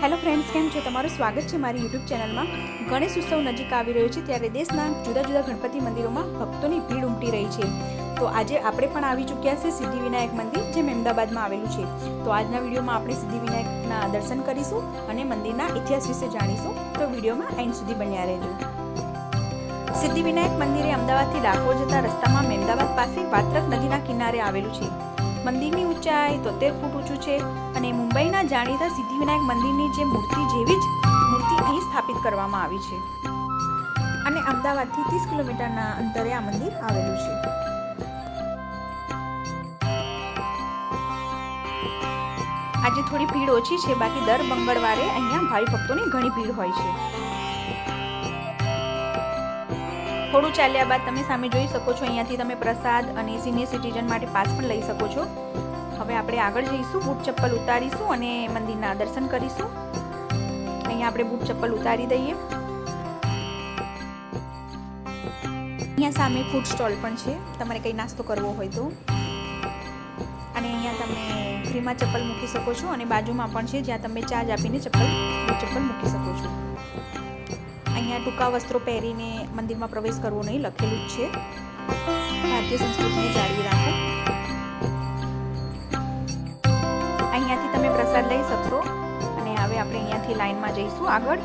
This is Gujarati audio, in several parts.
हेलो फ्रेंड्स, केम छो? तमारुं स्वागत है मारी यूट्यूब चैनल में। गणेश उत्सव नजीक आवी रह्यो छे त्यारे देशना जुदा जुदा गणपति मंदिरों में भक्तों की भीड़ उमटी रही है। तो आज आपणे पण आवी चूक्या छे सिद्धिविनायक मंदिर, जे अमदावाद में आवेलुं छे। तो आजना विडियो में आपणे सिद्धिविनायकना दर्शन करीशुं अने मंदिरना इतिहास विषे जाणीशुं। तो विडियो में एंड सुधी बन्या रहेजो। सिद्धिविनायक मंदिर अमदावाद थी डाकोर जता रस्ता में अमदावाद पासे वात्रक नदीना किनारे आवेलुं छे। मंदिरनी ऊंचाई 73 फूट ऊंचું છે અને મુંબઈના જાણીતા સિદ્ધિવિનાયક મંદિરની જે મૂર્તિ જેવી જ મૂર્તિ અહીં સ્થાપિત કરવામાં આવી છે અને અમદાવાદથી 30 કિલોમીટરના અંતરે આ મંદિર આવેલું છે। આજે થોડી ભીડ ઓછી છે, બાકી દર મંગળવારે અહીંયા ભાવિ ભક્તોની ઘણી ભીડ હોય છે। थोड़ू चाल्या बाद तमे सामे जोई सको छो। अहींयाथी तमे प्रसाद अने सीनियर सिटीजन माटे पास पण लई सको छो। हवे आपणे आगळ जईशुं, बूट चप्पल उतारीशुं अने मंदिરના दर्शन करीशुं। अहींया आपणे बूट चप्पल उतारी दઈએ। अहींया सामे फूड स्टॉल पण छे, तमारे कई नास्तो करवो होय तो। अने अहींया तमे फ्रीमां चप्पल मूकी सको छो अने बाजुमां पण छे ज्यां तमे चार्ज आपीने बूट चप्पल मूकी सको छो। अहींया टूंका वस्त्रों पहेरीने मंदिर में प्रवेश करवो नहीं लखेलुं ज छे। भारतीय संस्कृतिने जाळवी राखो। अहींयाथी तमे प्रसाद लई शकशो अने हवे आपणे अहींयाथी लाइन में जईशुं आगळ।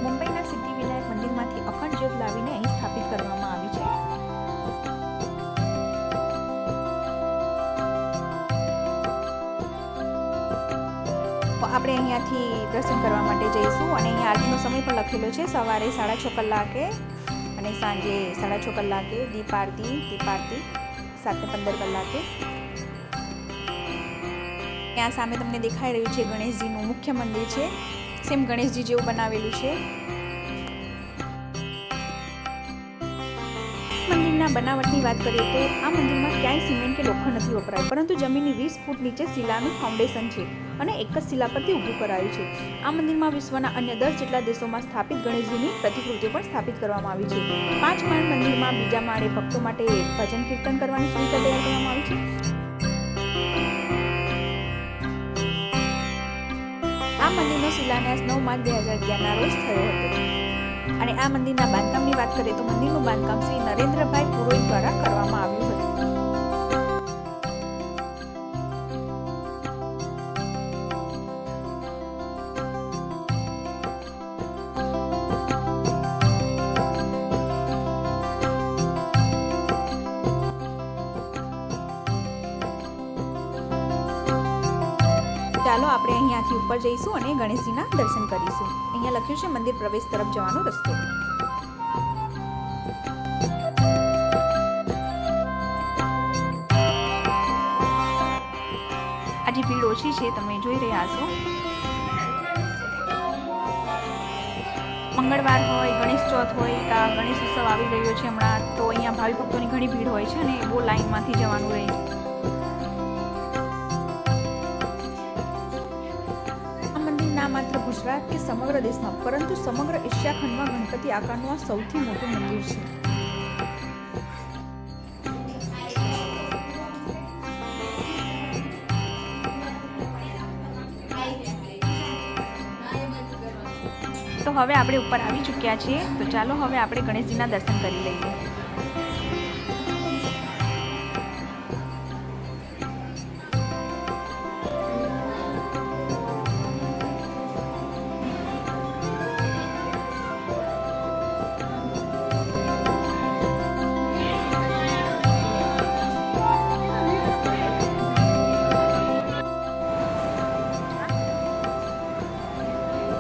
मुंबईना सिद्धिविनायक मंदिरमांथी अखंड ज्योत लावीने અહીં સ્થાપિત કરવામાં આવી છે। આપણે અહીંયાથી દર્શન કરવા માટે જઈશું અને અહીંયા આરતીનો સમય પણ લખેલો છે। સવારે 6:30 કલાકે અને સાંજે 6:30 કલાકે દીપ આરતી 7:15 કલાકે। ત્યાં સામે તમને દેખાઈ રહ્યું છે ગણેશજીનું મુખ્ય મંદિર છે। સેમ ગણેશજી જેવું બનાવેલું છે। મંદિરના બનાવટની વાત કરીએ તો આ મંદિરમાં ક્યાંય સિમેન્ટ કે લોખંડ નથી વપરાયું, પરંતુ જમીનની 20 ફૂટ નીચે શિલાનું ફાઉન્ડેશન છે અને એક જ શિલા પરથી ઊભું કરાયું છે। આ મંદિરમાં વિશ્વના અન્ય 10 જેટલા દેશોમાં સ્થાપિત ગણેશજીની પ્રતિકૃતિઓ પણ સ્થાપિત કરવામાં આવી છે। 5 માળ મંદિરમાં બીજા માળે ભક્તો માટે ભજન કીર્તન કરવાની સુવિધા તૈયાર કરવામાં આવી છે। આ મંદિરનો શિલાન્યાસ 9 માર્ચ 2011ના રોજ થયો હતો અને આ મંદિરના બાંધકામની વાત કરીએ તો મંદિરનું બાંધકામ શ્રી નરેન્દ્રભાઈ પુરોહિત દ્વારા કરવામાં આવ્યું હતું। ચાલો આપણે અહીંયાથી ઉપર જઈશું અને ગણેશજીના દર્શન કરીશું। અહીંયા લખ્યું છે મંદિર પ્રવેશ તરફ જવાનો રસ્તો। આજે ભીડ ઓછી છે, તમે જોઈ રહ્યા છો। મંગળવાર હોય, ગણેશ ચોથ હોય કે ગણેશ ઉત્સવ આવી રહ્યો છે હમણાં, તો અહીંયા ભાવિ ભક્તોની ઘણી ભીડ હોય છે અને બહુ લાઈનમાંથી જવાનું રહે। मात्र गुजरात के समग्र देश में परंतु समग्र एशिया खंड में गणपति आकारનું આ સૌથી મોટું મંદિર છે। તો હવે આપણે ઉપર આવી ચૂક્યા છીએ, તો ચાલો હવે આપણે ગણેશજીના દર્શન કરી લઈએ।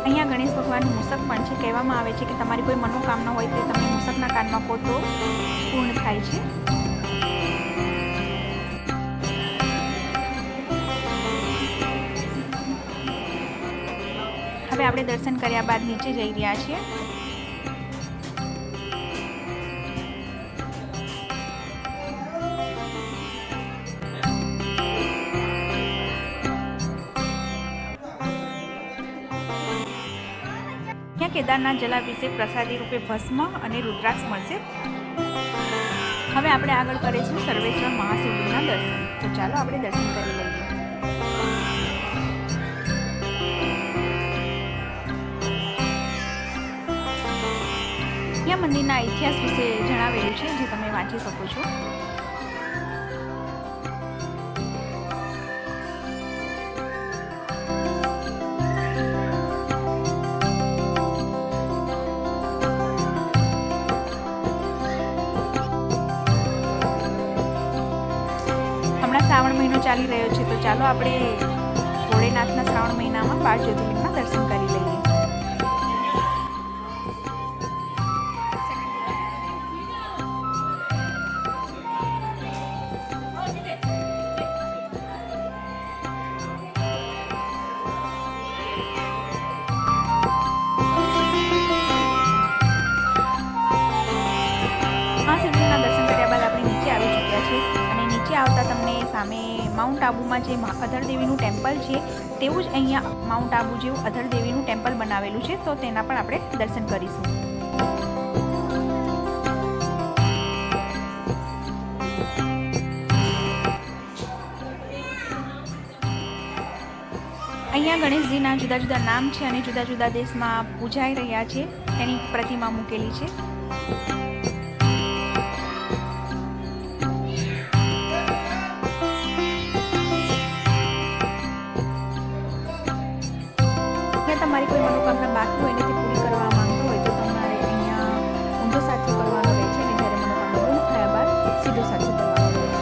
અહીંયા ગણેશ ભગવાનનું મૂષક પણ છે। કહેવામાં આવે છે કે તમારી કોઈ મનોકામના હોય તો તમે મૂષકના કાનમાં કહો તો પૂર્ણ થાય છે। હવે આપણે દર્શન કર્યા બાદ નીચે જઈ રહ્યા છીએ। केदारनाथ जलाभिषेक प्रसादी रूपे भस्म और रुद्राक्ष मळशे। हवे आपणे आगळ करीशुं सर्वेश्वर महाशिवलिंगना दर्शन। तो चालो आपणे दर्शन करी लईए। અહીંયા મંદિરના ઇતિહાસ વિશે જણાવેલું છે, જે તમે વાંચી શકો છો. હમણાં શ્રાવણ મહિનો ચાલી રહ્યો છે, તો ચાલો આપણે ભોળેનાથના શ્રાવણ મહિનામાં 12 જ્યોતિર્લિંગના દર્શન કરી લઈએ. આવતા તમને સામે માઉન્ટ આબુમાં જે અધર દેવીનું ટેમ્પલ છે, તેવું જ અહીંયા માઉન્ટ આબુ જેવું અધર દેવીનું ટેમ્પલ બનાવેલું છે, તો તેના પણ આપણે દર્શન કરીશું. અહીંયા ગણેશજીના જુદા જુદા નામ છે અને જુદા જુદા દેશમાં પૂજાઈ રહ્યા છે તેની પ્રતિમા મૂકેલી છે. તમારી કોઈ મનોકામના બાકી હોય ને તે પૂરી કરવા માંગતો હોય તો તમારે અહીંયા ઊંધો સાચો કરવાનો રહે છે, અને જ્યારે મનોકામના પૂર્ણ થયા બાદ સીધો સાચો કરવાનો રહે છે.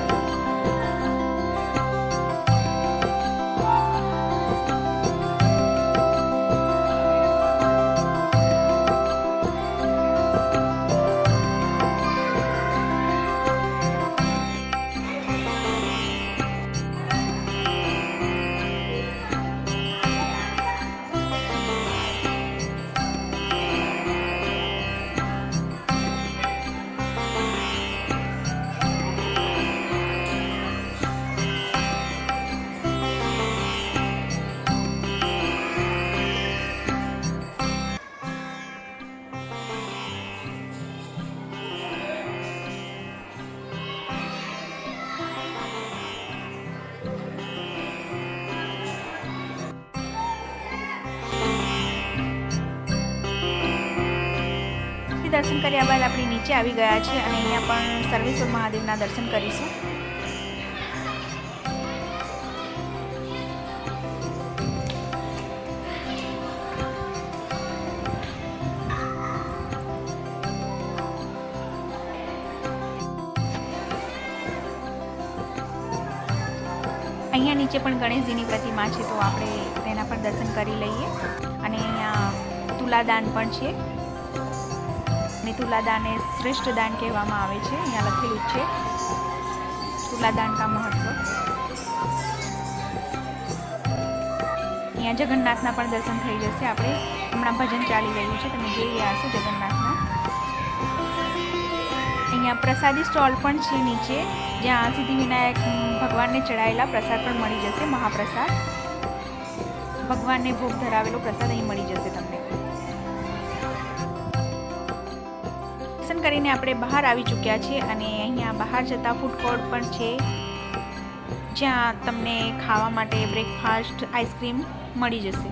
દર્શન કર્યા બાદ આપણે નીચે આવી ગયા છે અને અહીંયા પણ સર્વેશ્વર મહાદેવના દર્શન કરીશું. અહીંયા નીચે પણ ગણેશજીની પ્રતિમા છે, તો આપણે તેના પણ દર્શન કરી લઈએ. અને અહીંયા તુલાદાન પણ છે, અને તુલાદાનને શ્રેષ્ઠ દાન કહેવામાં આવે છે. અહીંયા લખેલું છે તુલાદાન કા મહત્વ. અહીંયા જગન્નાથના પણ દર્શન થઈ જશે. આપણે હમણાં ભજન ચાલી રહ્યું છે, તમે જોઈ રહ્યા હશો જગન્નાથના. અહીંયા પ્રસાદી સ્ટોલ પણ છે નીચે, જ્યાં સિદ્ધિવિનાયક ભગવાનને ચડાયેલા પ્રસાદ પણ મળી જશે. મહાપ્રસાદ, ભગવાનને ભોગ ધરાવેલો પ્રસાદ અહીં મળી જશે તમને. દર્શન કરીને આપણે બહાર આવી ચૂક્યા છીએ અને અહીંયા બહાર જતા ફૂડ કોર્ટ પણ છે, જ્યાં તમને ખાવા માટે બ્રેકફાસ્ટ, આઈસ્ક્રીમ મળી જશે.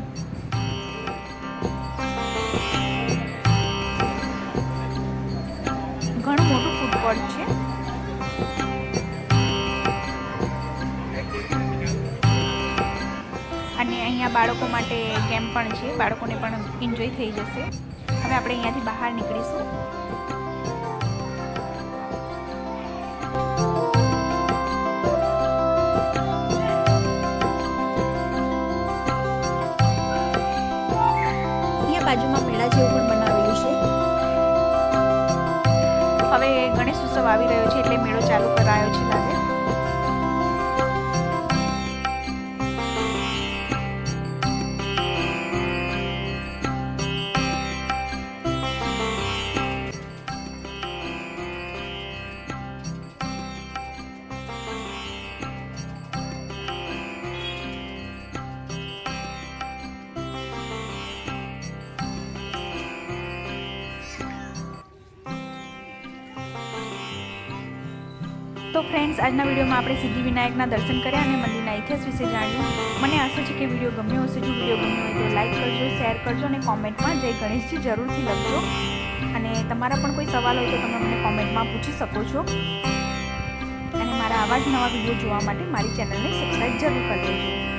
ઘણું મોટું ફૂડ કોર્ટ છે. અને અહીંયા બાળકો માટે ગેમ પણ છે, બાળકોને પણ એન્જોય થઈ જશે. હવે આપણે અહીંયાથી બહાર નીકળીશું. બાજુમાં મેળા જેવું પણ બનાવેલું છે. હવે ગણેશ ઉત્સવ આવી રહ્યો છે એટલે મેળો ચાલુ કરાયો છે લાગે. તો ફ્રેન્ડ્સ, આજના વિડીયોમાં આપણે સિદ્ધિવિનાયકના દર્શન કર્યા અને મંદિરના ઇતિહાસ વિશે જાણ્યું. મને આશા છે કે વિડીયો ગમ્યો હશે. જો વિડીયો ગમ્યો હોય તો લાઈક કરજો, શેર કરજો અને કોમેન્ટમાં જય ગણેશજી જરૂરથી લખજો. અને તમારા પણ કોઈ સવાલ હોય તો તમે મને કોમેન્ટમાં પૂછી શકો છો. અને મારા આવા જ નવા વિડીયો જોવા માટે મારી ચેનલને સબસ્ક્રાઈબ જરૂર કરી લેજો.